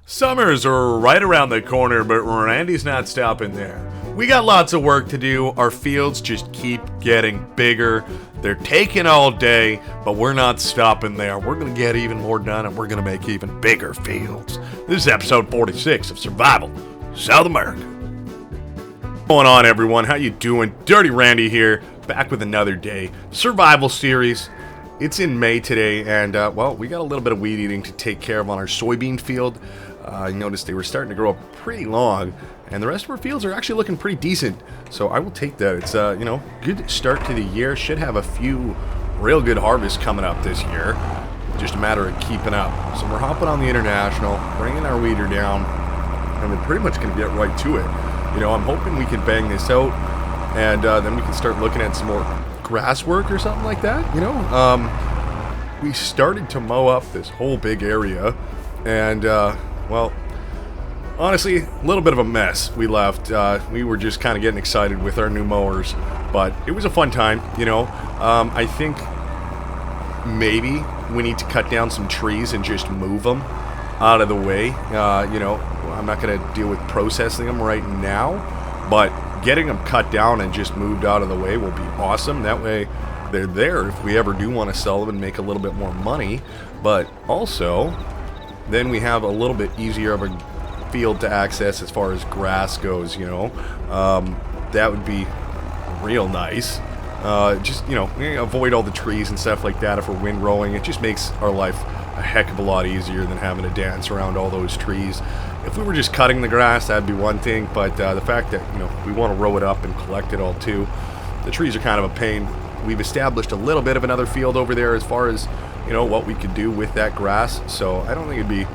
Summers are right around the corner, but Randy's not stopping there. We got lots of work to do. Our fields just keep getting bigger. They're taking all day, but we're not stopping there. We're going to get even more done, and we're going to make even bigger fields. This is episode 46 of Survival South America. What's going on, everyone? How you doing? Dirty Randy here, back with another day. Survival series. It's in May today, and, well, we got a little bit of weed eating to take care of on our soybean field. I noticed they were starting to grow up pretty long, and the rest of our fields are actually looking pretty decent. So I will take that. It's, good start to the year. Should have a few real good harvests coming up this year. Just a matter of keeping up. So we're hopping on the International, bringing our weeder down, and we're pretty much going to get right to it. You know, I'm hoping we can bang this out, and then we can start looking at some more grass work or something like that, you know. We started to mow up this whole big area, and, well, honestly, a little bit of a mess. We left. We were just kind of getting excited with our new mowers, but it was a fun time, you know. I think maybe we need to cut down some trees and just move them out of the way. You know, I'm not going to deal with processing them right now, but getting them cut down and just moved out of the way will be awesome. That way they're there if we ever do want to sell them and make a little bit more money, but also then we have a little bit easier of a field to access as far as grass goes, you know. That would be real nice. Just, you know, avoid all the trees and stuff like that if we're windrowing. It just makes our life a heck of a lot easier than having to dance around all those trees. If we were just cutting the grass, that'd be one thing, but the fact that, you know, we want to row it up and collect it all too, the trees are kind of a pain. We've established a little bit of another field over there as far as, you know, what we could do with that grass, so I don't think it'd be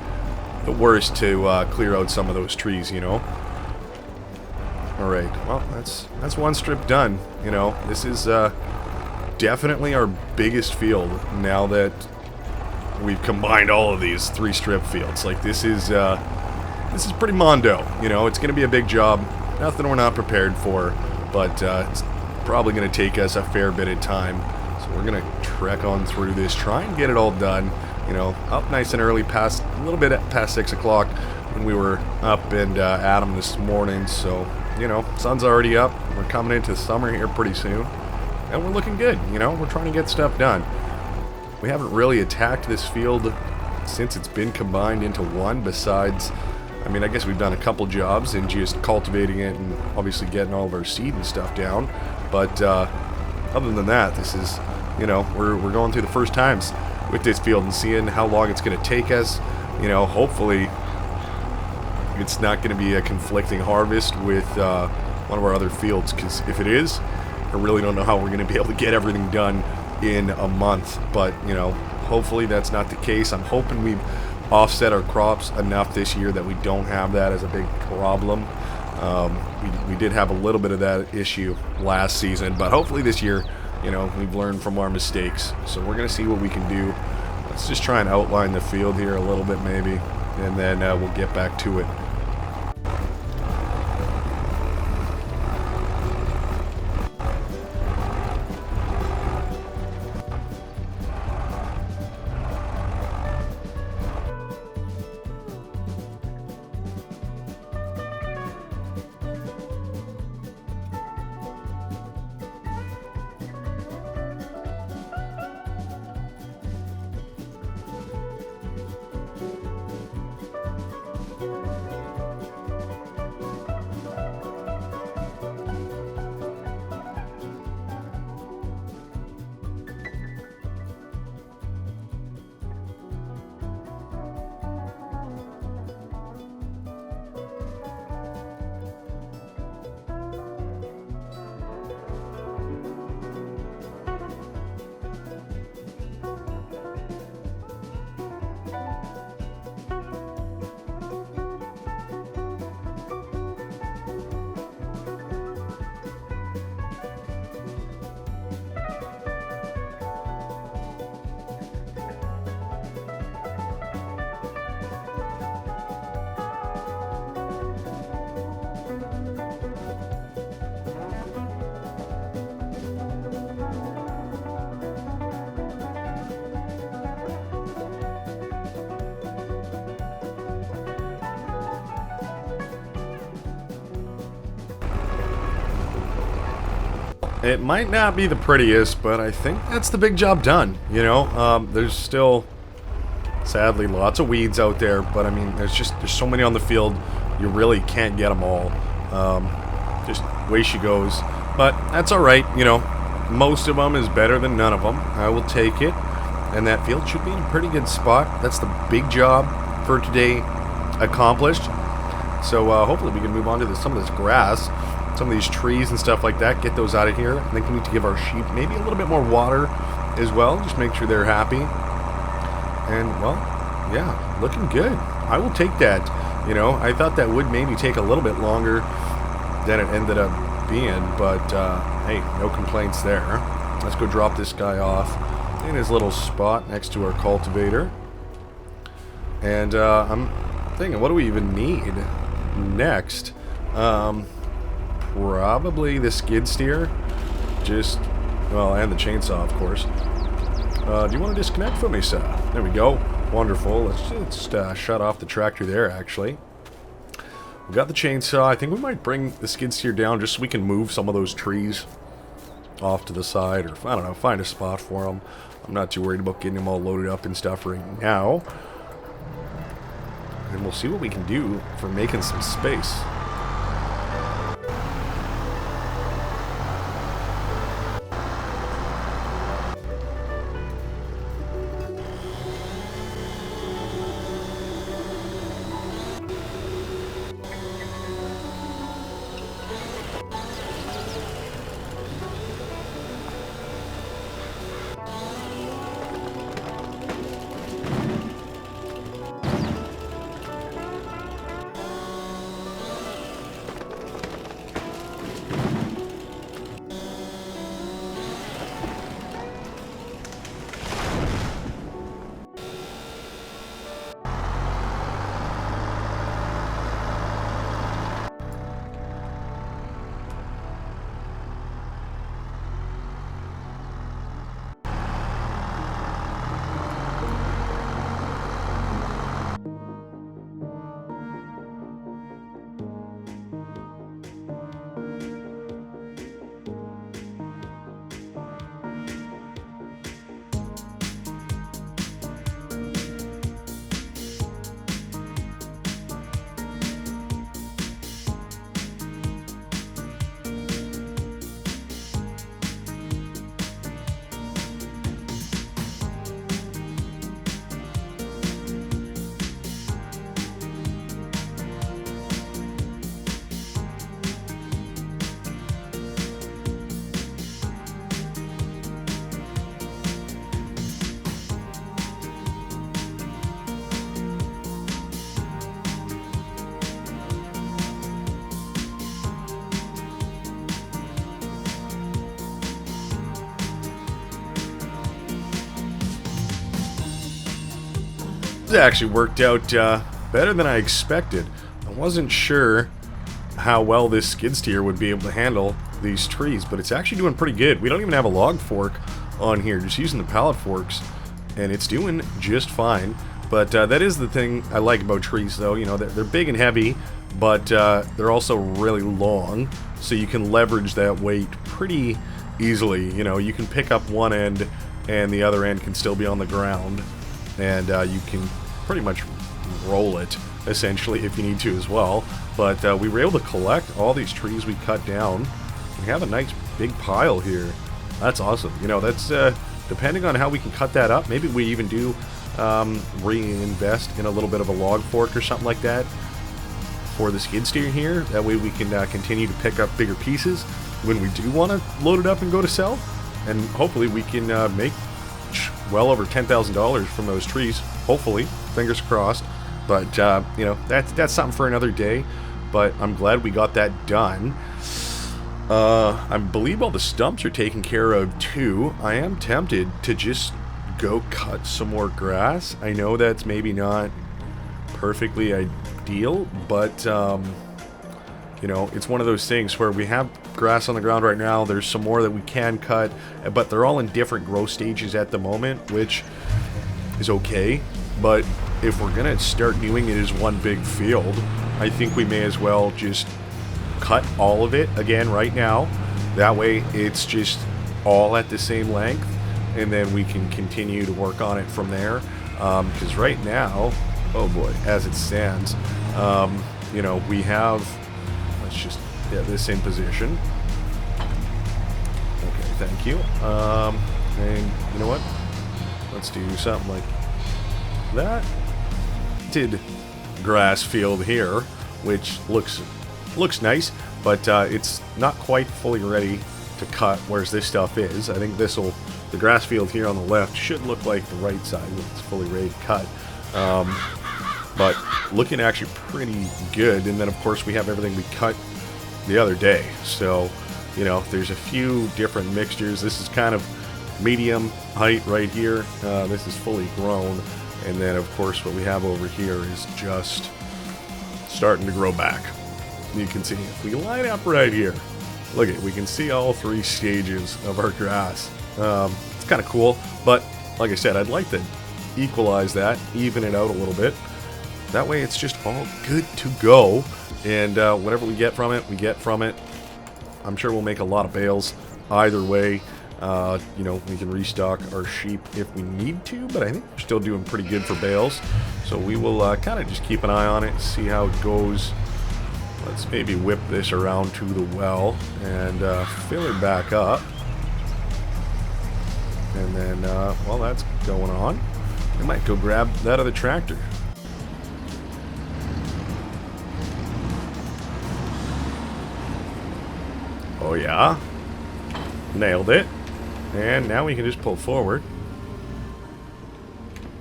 the worst to clear out some of those trees, you know. Alright, well, that's one strip done, you know. This is definitely our biggest field now that we've combined all of these 3 strip fields. Like, this is pretty mondo, you know. It's going to be a big job, nothing we're not prepared for, but it's probably going to take us a fair bit of time. So we're going to trek on through this, try and get it all done, you know, up nice and early, past a little bit past 6 o'clock when we were up and at 'em this morning. So, you know, sun's already up. We're coming into summer here pretty soon, and we're looking good, you know. We're trying to get stuff done. We haven't really attacked this field since it's been combined into one, besides, I mean, I guess we've done a couple jobs in just cultivating it and obviously getting all of our seed and stuff down, but other than that, this is, you know, we're going through the first times with this field and seeing how long it's going to take us. You know, hopefully it's not going to be a conflicting harvest with one of our other fields, because if it is, I really don't know how we're going to be able to get everything done in a month. But, you know, hopefully that's not the case. I'm hoping we've offset our crops enough this year that we don't have that as a big problem. We did have a little bit of that issue last season, but hopefully this year, you know, we've learned from our mistakes. So we're going to see what we can do. Let's just try and outline the field here a little bit maybe, and then we'll get back to it. It might not be the prettiest, but I think that's the big job done, you know? There's still, sadly, lots of weeds out there, but I mean, there's so many on the field, you really can't get them all. Just way she goes. But that's alright, you know, most of them is better than none of them. I will take it, and that field should be in a pretty good spot. That's the big job for today accomplished. So hopefully we can move on to some of this grass. Some of these trees and stuff like that, get those out of here. I think we need to give our sheep maybe a little bit more water as well, just make sure they're happy. And, well, yeah, looking good. I will take that. You know, I thought that would maybe take a little bit longer than it ended up being, but, hey, no complaints there. Let's go drop this guy off in his little spot next to our cultivator. And, I'm thinking, what do we even need next? Probably the skid steer. Just, well, and the chainsaw, of course. Do you want to disconnect for me, sir? There we go. Wonderful. Let's just shut off the tractor there, actually. We got the chainsaw. I think we might bring the skid steer down just so we can move some of those trees off to the side, or, I don't know, find a spot for them. I'm not too worried about getting them all loaded up and stuff right now. And we'll see what we can do for making some space. This actually worked out better than I expected. I wasn't sure how well this skid steer would be able to handle these trees, but it's actually doing pretty good. We don't even have a log fork on here, just using the pallet forks, and it's doing just fine. But that is the thing I like about trees, though. You know, they're big and heavy, but they're also really long, so you can leverage that weight pretty easily. You know, you can pick up one end, and the other end can still be on the ground, and you can pretty much roll it, essentially, if you need to as well. But we were able to collect all these trees we cut down. We have a nice big pile here. That's awesome. You know, that's depending on how we can cut that up, maybe we even do reinvest in a little bit of a log fork or something like that for the skid steer here. That way we can continue to pick up bigger pieces when we do want to load it up and go to sell. And hopefully we can make well over $10,000 from those trees. Hopefully, fingers crossed. But you know, that's something for another day. But I'm glad we got that done. I believe all the stumps are taken care of too. I am tempted to just go cut some more grass. I know that's maybe not perfectly ideal, but you know, it's one of those things where we have grass on the ground right now. There's some more that we can cut, but they're all in different growth stages at the moment, which is okay. But if we're gonna start doing it as one big field, I think we may as well just cut all of it again right now, That way it's just all at the same length, and then we can continue to work on it from there. Because right now, oh boy, as it stands, you know, we have, let's just, yeah, this same position. Okay, thank you. And you know what? Let's do something like that. Did grass field here, which looks nice, but it's not quite fully ready to cut, whereas this stuff is. I think the grass field here on the left should look like the right side when it's fully ready to cut. But looking actually pretty good. And then of course we have everything we cut the other day. So, you know, there's a few different mixtures. This is kind of medium height right here. This is fully grown. And then of course what we have over here is just starting to grow back. You can see if we line up right here, look at it, we can see all three stages of our grass. It's kind of cool, but like I said, I'd like to equalize that, even it out a little bit. That way it's just all good to go, and whatever we get from it, we get from it. I'm sure we'll make a lot of bales either way. You know, we can restock our sheep if we need to, but I think we're still doing pretty good for bales. So we will kind of just keep an eye on it, see how it goes. Let's maybe whip this around to the well and fill it back up. And then, while that's going on, I might go grab that other tractor. Oh yeah, nailed it. And now we can just pull forward.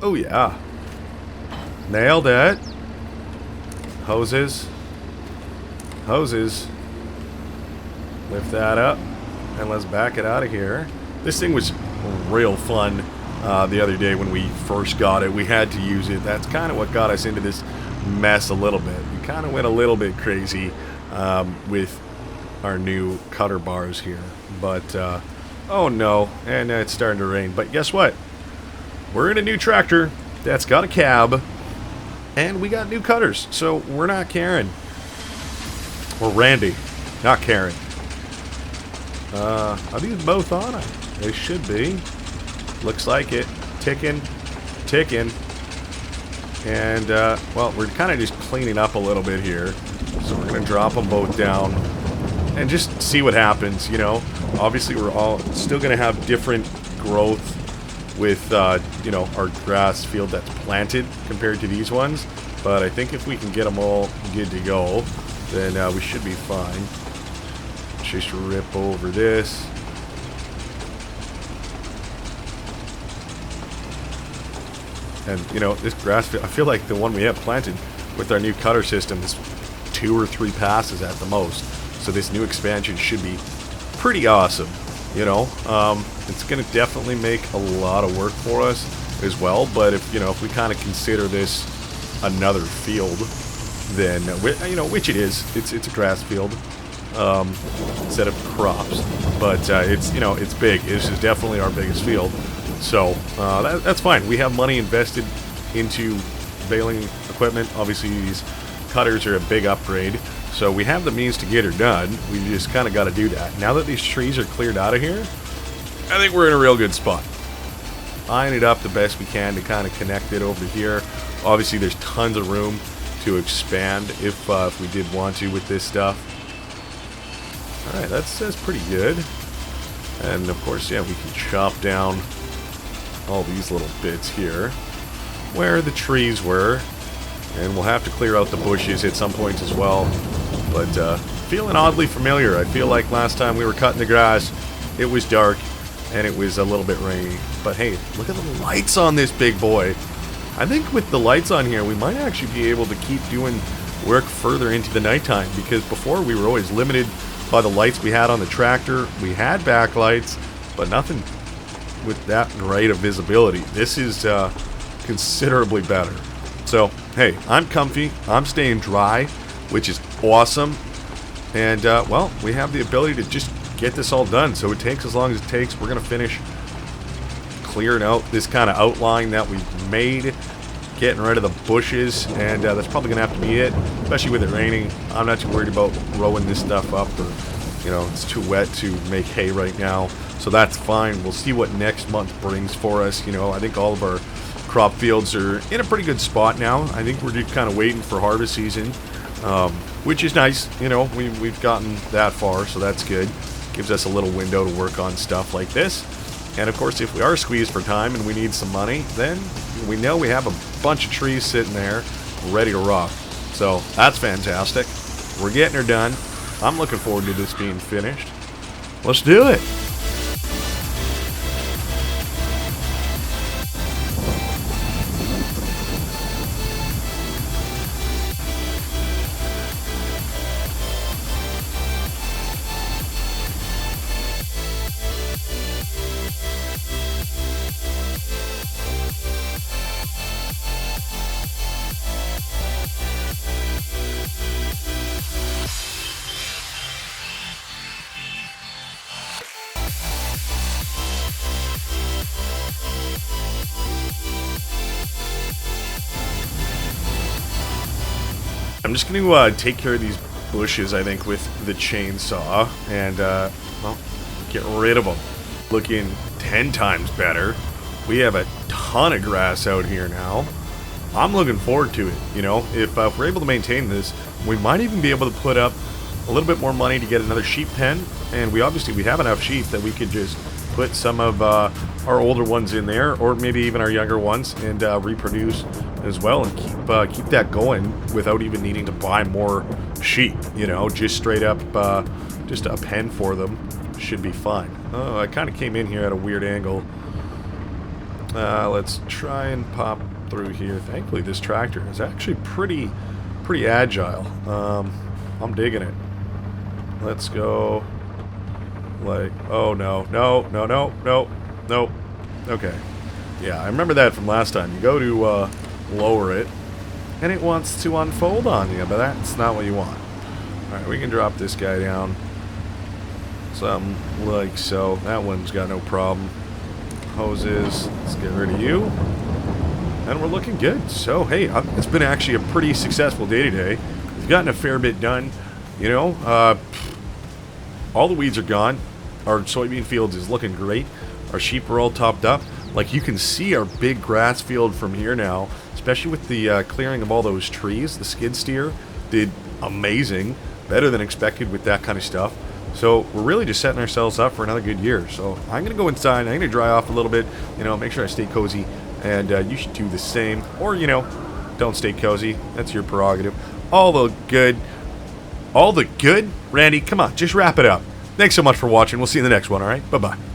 Oh yeah, nailed it. Hoses. Lift that up, and let's back it out of here. This thing was real fun the other day when we first got it. We had to use it. That's kind of what got us into this mess a little bit. We kind of went a little bit crazy with our new cutter bars here. But, oh no, and it's starting to rain. But guess what? We're in a new tractor that's got a cab, and we got new cutters. So we're not caring. Or Randy, not Karen. Are these both on? They should be. Looks like it. Ticking. And, well, we're kind of just cleaning up a little bit here. So we're going to drop them both down and just see what happens, you know. Obviously, we're all still going to have different growth with, you know, our grass field that's planted compared to these ones. But I think if we can get them all good to go, then we should be fine. Just rip over this. And, you know, this grass, I feel like the one we have planted with our new cutter system is 2 or 3 passes at the most. So this new expansion should be pretty awesome, you know. It's going to definitely make a lot of work for us as well. But if, you know, if we kind of consider this another field, then, you know, which it is, it's a grass field instead of crops, but it's, you know, it's big. This is definitely our biggest field, so that's fine. We have money invested into baling equipment. Obviously these cutters are a big upgrade, so we have the means to get her done. We just kind of got to do that. Now that these trees are cleared out of here, I think we're in a real good spot. Eyeing it up the best we can to kind of connect it over here. Obviously there's tons of room to expand if we did want to with this stuff. Alright, that's pretty good. And of course, yeah, we can chop down all these little bits here where the trees were. And we'll have to clear out the bushes at some point as well. But feeling oddly familiar. I feel like last time we were cutting the grass, it was dark and it was a little bit rainy. But hey, look at the lights on this big boy. I think with the lights on here, we might actually be able to keep doing work further into the nighttime, because before we were always limited by the lights we had on the tractor. We had backlights, but nothing with that great of visibility. This is considerably better. So, hey, I'm comfy. I'm staying dry, which is awesome. And, well, we have the ability to just get this all done. So it takes as long as it takes. We're going to finish clearing out this kind of outline that we've made, getting rid of the bushes, and that's probably going to have to be it, especially with it raining. I'm not too worried about growing this stuff up or You know, it's too wet to make hay right now, so that's fine. We'll see what next month brings for us. You know, I think all of our crop fields are in a pretty good spot now. I think we're just kind of waiting for harvest season, which is nice. You know, we've gotten that far, so that's good. Gives us a little window to work on stuff like this. And of course, if we are squeezed for time and we need some money, then we know we have a bunch of trees sitting there ready to rock. So that's fantastic. We're getting her done. I'm looking forward to this being finished. Let's do it. I'm just going to take care of these bushes, I think, with the chainsaw, and, well, get rid of them. Looking 10 times better. We have a ton of grass out here now. I'm looking forward to it, you know. If we're able to maintain this, we might even be able to put up a little bit more money to get another sheep pen, and we have enough sheep that we could just put some of our older ones in there, or maybe even our younger ones, and reproduce as well, and keep that going without even needing to buy more sheep. You know, just straight up, just a pen for them should be fine. Oh, I kind of came in here at a weird angle. Let's try and pop through here. Thankfully, this tractor is actually pretty agile. I'm digging it. Let's go. Like, oh no. Okay. Yeah, I remember that from last time. You go to lower it, and it wants to unfold on you, but that's not what you want. Alright, we can drop this guy down. Something like so. That one's got no problem. Hoses. Let's get rid of you. And we're looking good. So, hey, it's been actually a pretty successful day today. We've gotten a fair bit done. You know, all the weeds are gone. Our soybean fields is looking great. Our sheep are all topped up. Like, you can see our big grass field from here now, especially with the clearing of all those trees. The skid steer did amazing, better than expected with that kind of stuff. So we're really just setting ourselves up for another good year. So I'm going to go inside. I'm going to dry off a little bit, you know, make sure I stay cozy. And you should do the same. Or, you know, don't stay cozy. That's your prerogative. All the good. Randy, come on, just wrap it up. Thanks so much for watching. We'll see you in the next one, all right? Bye-bye.